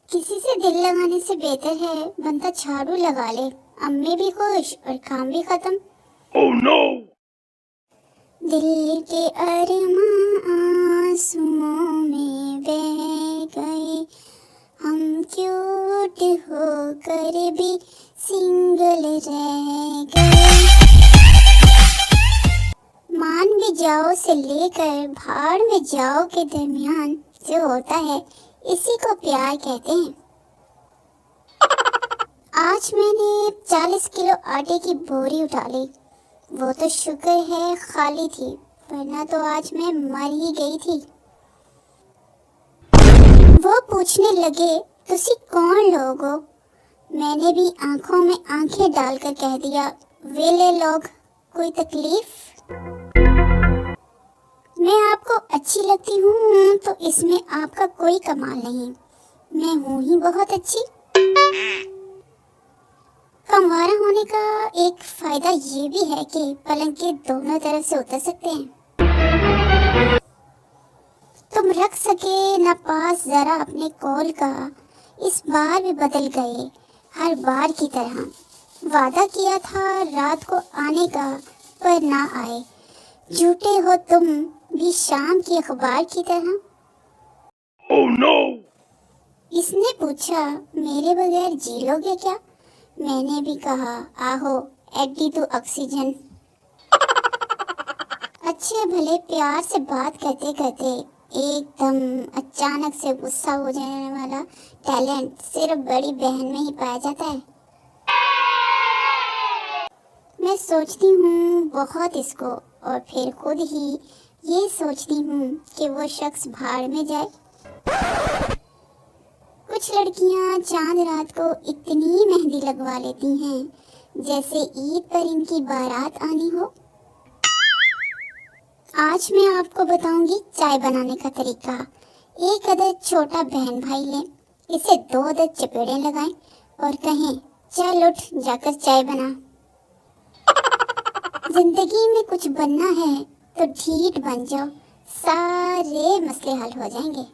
किसी से दिल लगाने से बेहतर है बंदा झाड़ू लगा ले। अम्मी भी खुश और काम भी खत्म। Oh no! दिल के अरमां आंसुओं में बह गए, हम क्यूट होकर भी सिंगल रह गए। मान भी जाओ से लेकर भाड़ में जाओ के दरमियान जो होता है इसी को प्यार कहते हैं। आज मैंने 40 किलो आटे की बोरी उठा ली। वो तो शुक्र है खाली थी, वरना तो आज मैं मर ही गई थी। वो पूछने लगे तुसी कौन लोग हो? मैंने भी आंखों में आंखें डालकर कह दिया वेले लोग, कोई तकलीफ? मैं आपको अच्छी लगती हूँ तो इसमें आपका कोई कमाल नहीं, मैं हूँ ही बहुत अच्छी। कंवारा होने का एक फायदा ये भी है कि पलंग के दोनों तरफ से उतर सकते हैं। तुम रख सके न पास जरा अपने कौल का, इस बार भी बदल गए हर बार की तरह। वादा किया था रात को आने का पर ना आए, झूठे हो तुम भी शाम की अखबार की तरह। Oh no! इसने पूछा मेरे बगैर जी लोगे क्या? मैंने भी कहा आहो एड्डी तू ऑक्सीजन। अच्छे भले प्यार से बात करते करते एकदम अचानक से गुस्सा हो जाने वाला टैलेंट सिर्फ बड़ी बहन में ही पाया जाता है। मैं सोचती हूँ बहुत इसको और फिर खुद ही ये सोचती हूँ कि वो शख्स भाड़ में जाए। कुछ लड़कियाँ चांद रात को इतनी मेहंदी लगवा लेती हैं जैसे ईद पर इनकी बारात आनी हो। आज मैं आपको बताऊंगी चाय बनाने का तरीका। एक अदद छोटा बहन भाई लें, इसे 2 अदद चपेड़े लगाएं और कहें चल उठ जाकर चाय बना। जिंदगी में कुछ बनना है तो ढीठ बन जाओ, सारे मसले हल हो जाएंगे।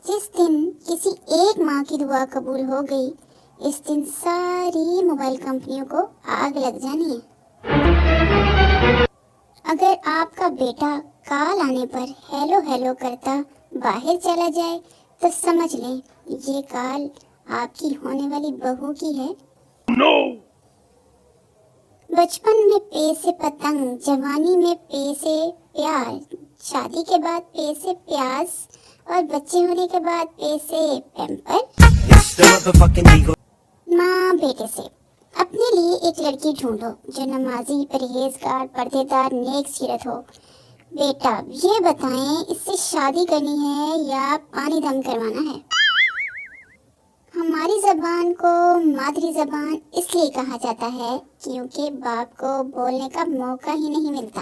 जिस दिन किसी एक माँ की दुआ कबूल हो गई, इस दिन सारी मोबाइल कंपनियों को आग लग जानी है। अगर आपका बेटा कॉल आने पर हेलो हेलो करता बाहर चला जाए तो समझ लें ये कॉल आपकी होने वाली बहू की है। No! बचपन में पे से पतंग, जवानी में पे से प्यार, शादी के बाद पे से प्याज और बच्चे होने के बाद पे से पैम्पर। माँ बेटे से अपने लिए एक लड़की ढूंढो जो नमाजी, परहेजगार, पर्देदार, नेक सीरत हो। बेटा ये बताएं इससे शादी करनी है या पानी दम करवाना है? हमारी जबान को मादरी जबान इसलिए कहा जाता है क्योंकि बाप को बोलने का मौका ही नहीं मिलता।